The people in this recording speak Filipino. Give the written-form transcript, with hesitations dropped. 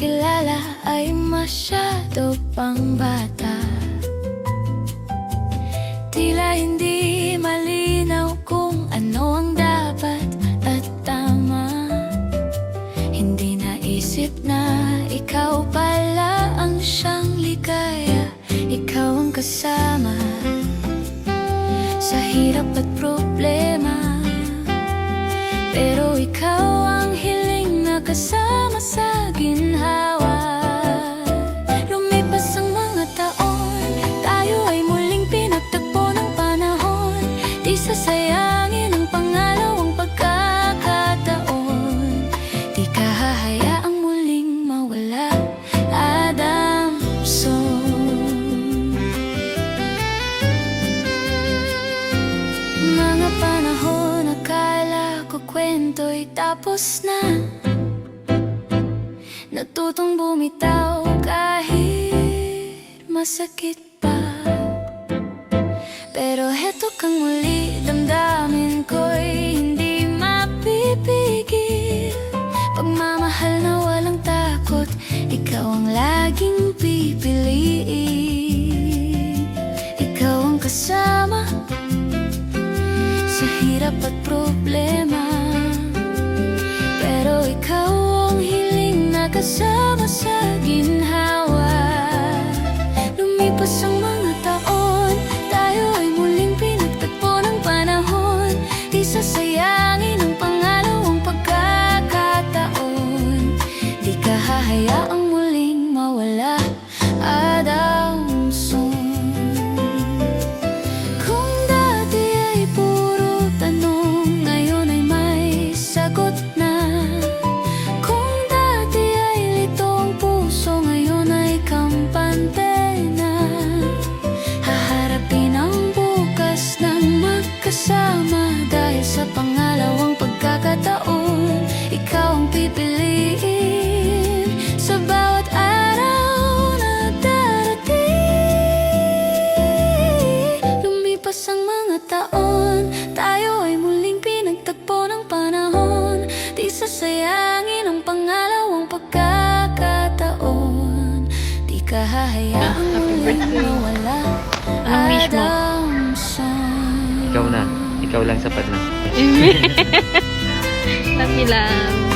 kilala ay masyado pang bata. Tila hindi malinaw kung ano ang dapat at tama. Hindi naisip na ikaw pala ang siyang ligaya. Ikaw ang kasama sa hirap at problema. Pero ikaw ang hiling na kasama sa ginhawa. Lumipas ang mga taon, tayo ay muling pinagtagpo ng panahon. Di sasayangin ang pangalawang pagkakataon. Di ka hahayaang muling mawala, Adamson. Mga panahon akala ko kwento'y tapos na. Natutong bumitaw kahit masakit pa. Pero heto kang muli, damdamin ko'y hindi mapipigil. Pagmamahal na walang takot, ikaw ang laging pipiliin. Ikaw ang kasama sa hirap at problema. Pero ikaw ang hiling na kasama sa ginhawa. Lumipas ang mga taon, tayo ay muling pinagtagpo ng panahon. Di sasayangin ang pangalawang pagkakataon. Di ka hahayaang muling mawala, Adamson. Kung dati ay puro tanong, ngayon ay may sagot na. Kung dati ay lito ang puso, ngayon ay kampante na. Haharapin ang bukas ng magkasama. Dahil sa pangalawang pagkakataon, ikaw ang pipiliin sa bawat araw na darating. Lumipas ang mga taon, tayo ay muling pinagtagpo ng panahon. Di sasayangin ang pangalawang pagkakataon. Di ka hahayaang muling mawala, Anong wish mo? Adamson. Ikaw na. Ikaw lang sapat na. Happy lang.